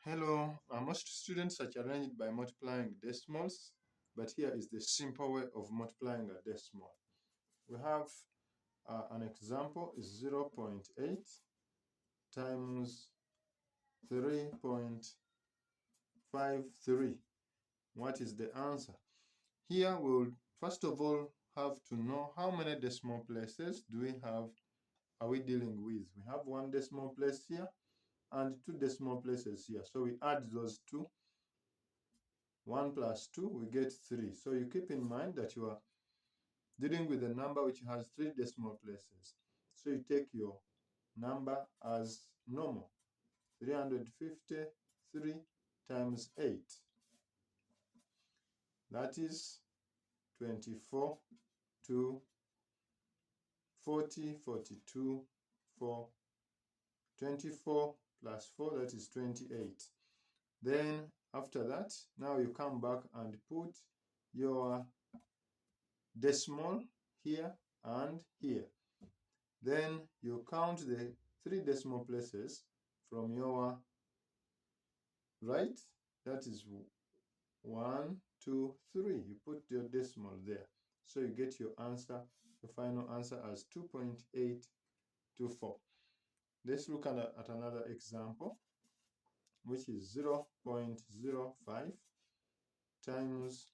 Hello, most students are challenged by multiplying decimals, but here is the simple way of multiplying a decimal. We have an example is 0.8 times 3.53. What is the answer? Here we'll first of all have to know how many decimal places are we dealing with. We have one decimal place here and two decimal places here. So we add those two. 1 plus 2, we get 3. So you keep in mind that you are dealing with a number which has 3 decimal places. So you take your number as normal. 353 times 8. That is 24 to 40, 42, 4. 24 plus 4, that is 28. Then after that, now you come back and put your decimal here and here. Then you count the 3 decimal places from your right. That is 1, 2, 3. You put your decimal there. So you get your answer, the final answer as 2.824. Let's look at another example, which is 0.05 times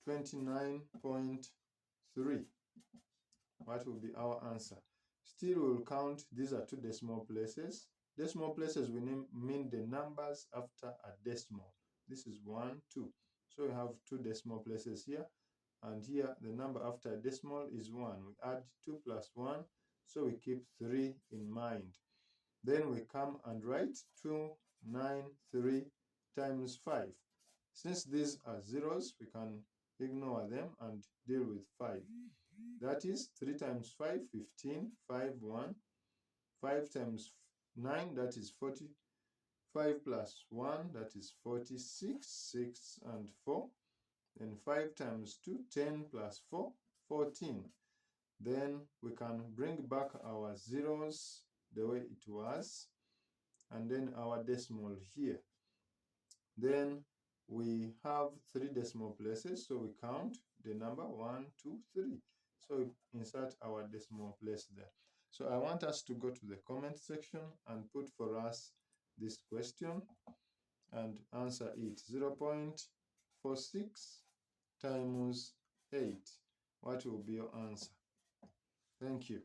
29.3. What will be our answer? Still, we'll count. These are 2 decimal places. Decimal places we mean the numbers after a decimal. This is 1, 2. So we have 2 decimal places here. And here, the number after a decimal is 1. We add 2 plus 1. So we keep 3 in mind. Then we come and write 293 times 5. Since these are zeros, we can ignore them and deal with 5. That is 3 times 5, 15, 5, 1. 5 times 9, that is 40. 5 plus 1, that is 46, 6 and 4. Then 5 times 2, 10 plus 4, 14. Then we can bring back our zeros the way it was, and then our decimal here. Then we have 3 decimal places, so we count the number 1, 2, 3. So we insert our decimal place there. So I want us to go to the comment section and put for us this question and answer it. 0.46 times 8. What will be your answer? Thank you.